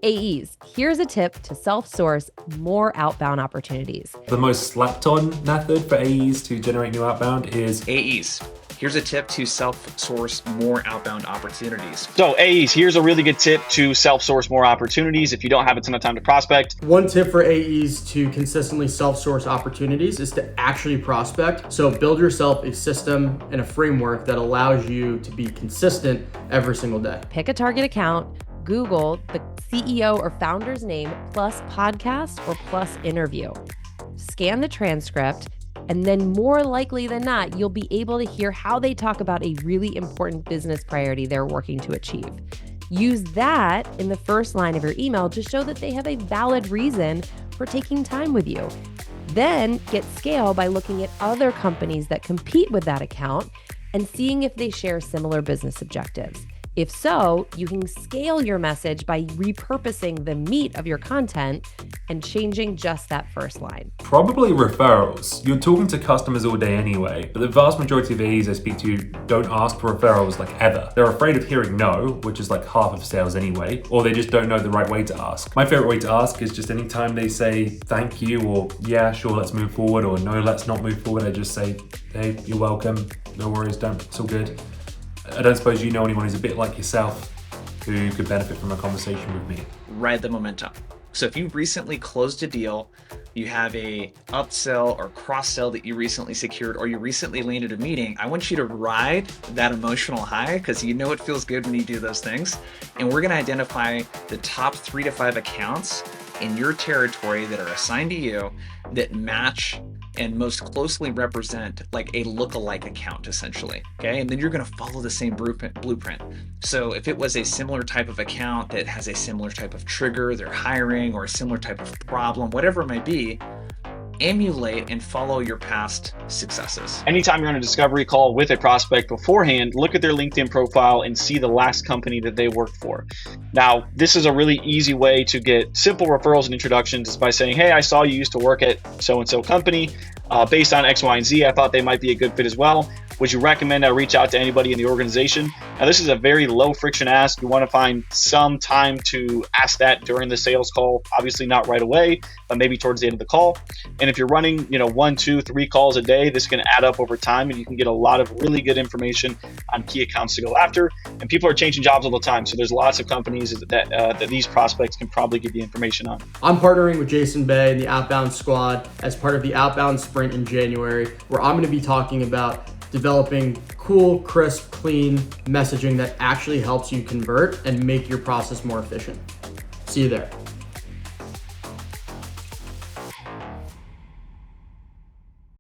AEs, here's a tip to self-source more outbound opportunities. The most slapped on method for AEs to generate new outbound is AEs. Here's a tip to self-source more outbound opportunities. So AEs, here's a really good tip to self-source more opportunities if you don't have a ton of time to prospect. One tip for AEs to consistently self-source opportunities is to actually prospect. So build yourself a system and a framework that allows you to be consistent every single day. Pick a target account, Google the CEO or founder's name plus podcast or plus interview. Scan the transcript, and then more likely than not, you'll be able to hear how they talk about a really important business priority they're working to achieve. Use that in the first line of your email to show that they have a valid reason for taking time with you. Then get scale by looking at other companies that compete with that account and seeing if they share similar business objectives. If so, you can scale your message by repurposing the meat of your content and changing just that first line. probably referrals. You're talking to customers all day anyway, but the vast majority of AEs I speak to don't ask for referrals like ever. They're afraid of hearing no, which is like half of sales anyway, or they just don't know the right way to ask. My favorite way to ask is just anytime they say thank you or yeah, sure, let's move forward, or no, let's not move forward, I just say, hey, you're welcome, no worries, it's all good. I don't suppose you know anyone who's a bit like yourself who could benefit from a conversation with me. Ride the momentum. So if you've recently closed a deal, you have a upsell or cross-sell that you recently secured, or you recently landed a meeting, I want you to ride that emotional high, because you know it feels good when you do those things. And we're going to identify the top 3 to 5 accounts in your territory that are assigned to you that match and most closely represent like a look-alike account, essentially. Okay, and then you're going to follow the same blueprint. So if it was a similar type of account that has a similar type of trigger, they're hiring, or a similar type of problem, whatever it might be, emulate and follow your past successes. Anytime you're on a discovery call with a prospect beforehand, look at their LinkedIn profile and see the last company that they worked for. Now, this is a really easy way to get simple referrals and introductions is by saying, hey, I saw you used to work at so-and-so company. Based on X, Y, and Z, I thought they might be a good fit as well. Would you recommend I reach out to anybody in the organization? Now, this is a very low friction ask. You want to find some time to ask that during the sales call. Obviously not right away, but maybe towards the end of the call. And if you're running, 1, 2, 3 calls a day, this can add up over time, and you can get a lot of really good information on key accounts to go after. And people are changing jobs all the time, so there's lots of companies that these prospects can probably give you information on. I'm partnering with Jason Bay and the Outbound Squad as part of the Outbound Sprint in January, where I'm going to be talking about developing cool, crisp, clean messaging that actually helps you convert and make your process more efficient. See you there.